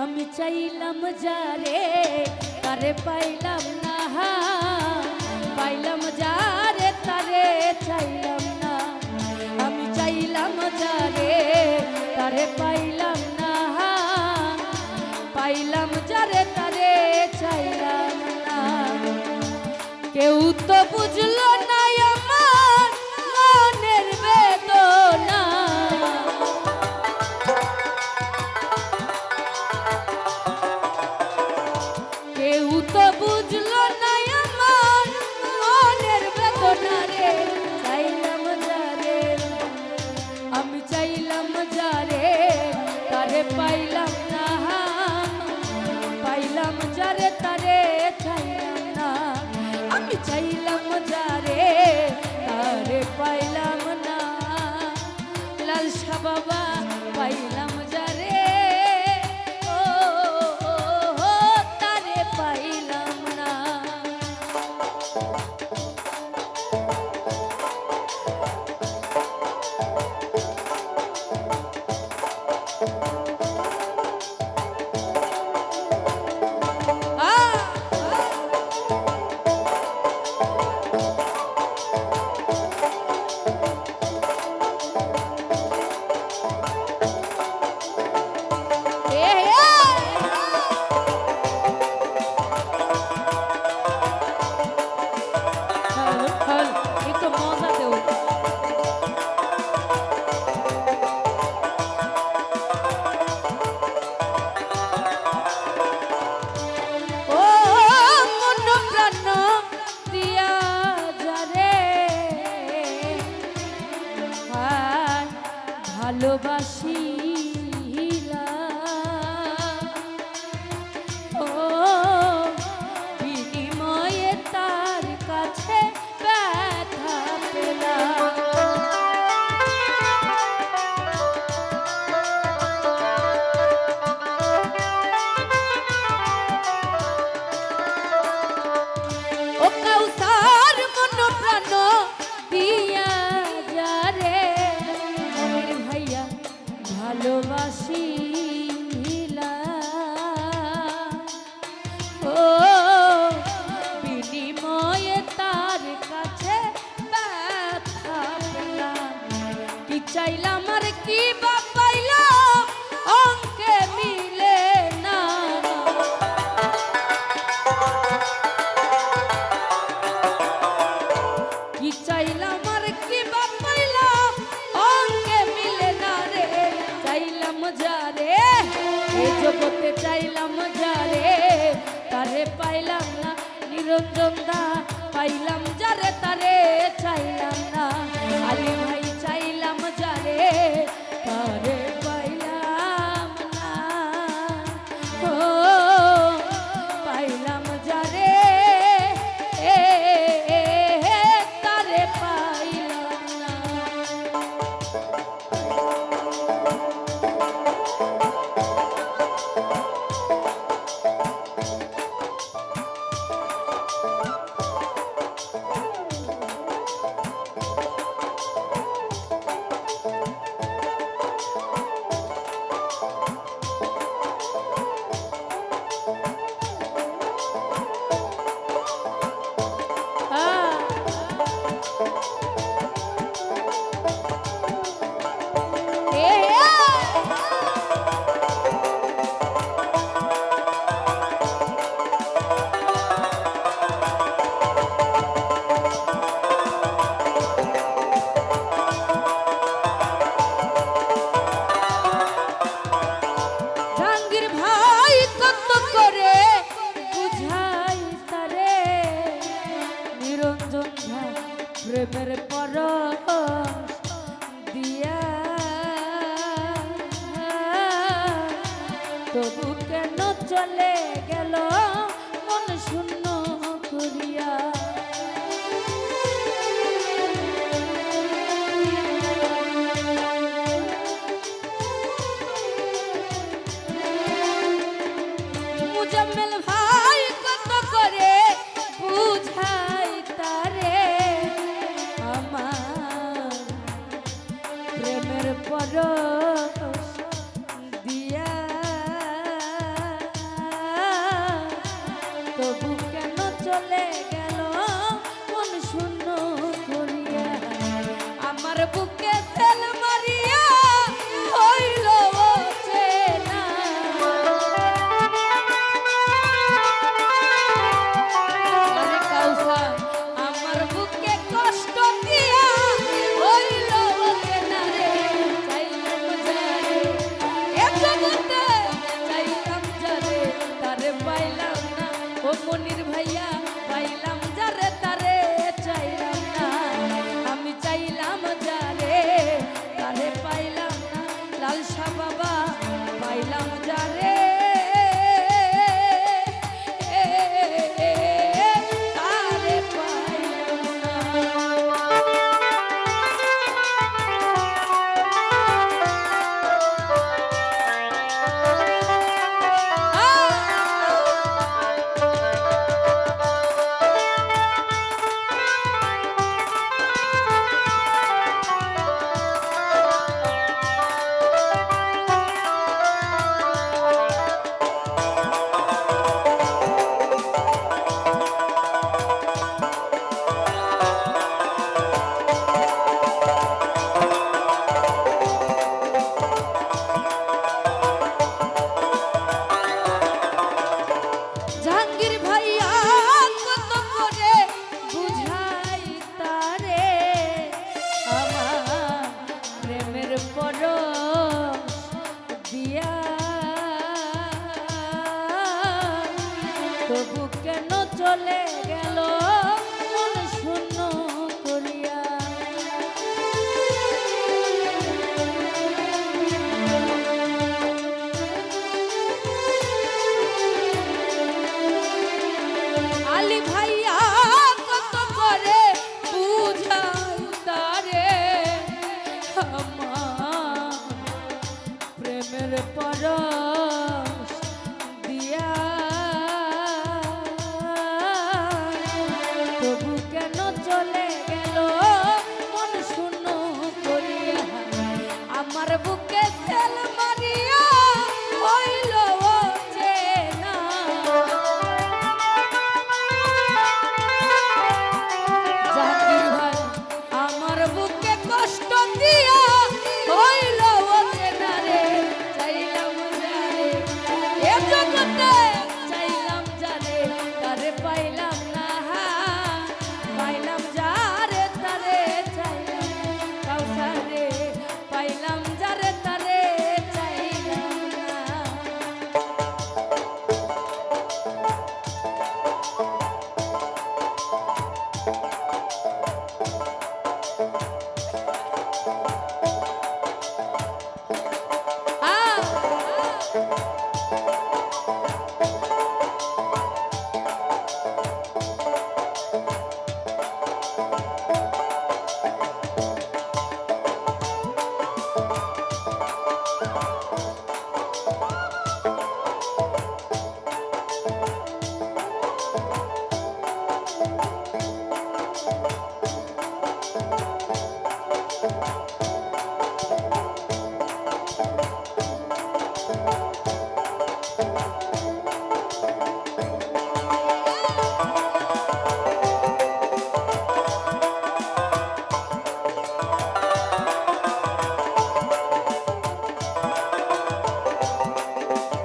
আমি চাইলাম যারে তারে পাইলাম না, পাইলাম যারে তারে চাইলাম না। আমি চাইলাম যারে তারে পাইলাম না, পাইলাম যারে তারে চাইলাম না। কেউ তো বুঝলো না আমার মনের বেদনা, কেউ তো বুঝলো না আমার মনের বেদনা রে। চাইলাম যারে, আমি চাইলাম যারে তারে পাইলাম না, পাইলাম যারে তারে চাইলাম না। আমি চাইলাম যারে তারে পাইলাম না, লালসা বাবা পাইলাম যারে, ও তারে পাইলাম না। ভালোবাসিলা ও বিনিময়ে তার কাছে ব্যথা পেলাম। ও কাউসার মন প্রাণ দিয়া যারে ভাইয়া ভালোবাসিলা ও বিনিময়ে তার কাছে ব্যথা পেলাম। কি চাইলাম আর কি বা পাইলাম অঙ্কে মিলে না, কি চাইলাম আর কি বা পাইলাম অঙ্কে মিলে না রে। চাইলাম যারে এই জগতে চাইলাম যারে তারে পাইলাম না, নিরঞ্জন দা পাইলাম যারে তারে চাইলাম না। আলী ভাই চাইলাম যারে তারে পাইলাম না, ও পাইলাম যারে তারে পাইলাম না। প্রেমের পরশ দিয়া তবু কেন চলে গেল মন শূন্য করিয়া। মুজাম্মেল ভাই কত করে বুঝাই তারে আমার প্রেমের পরশ দিয়া মনির ভাইয়া পাইলাম যারে তারে চাইলাম না, আমি চাইলাম যারে তারে পাইলাম না, লালসা বাবা পাইলাম যারে তারে পাইলাম না। জাহাঙ্গীর ভাইয়া কত করে বুঝাই তারে আমার প্রেমের পরশ দিয়া, তবু কেন চলে গেল মন শূন্য করিয়া। আলী ভাইয়া কত করে বুঝাই তারে আমার প্রেমের পরশ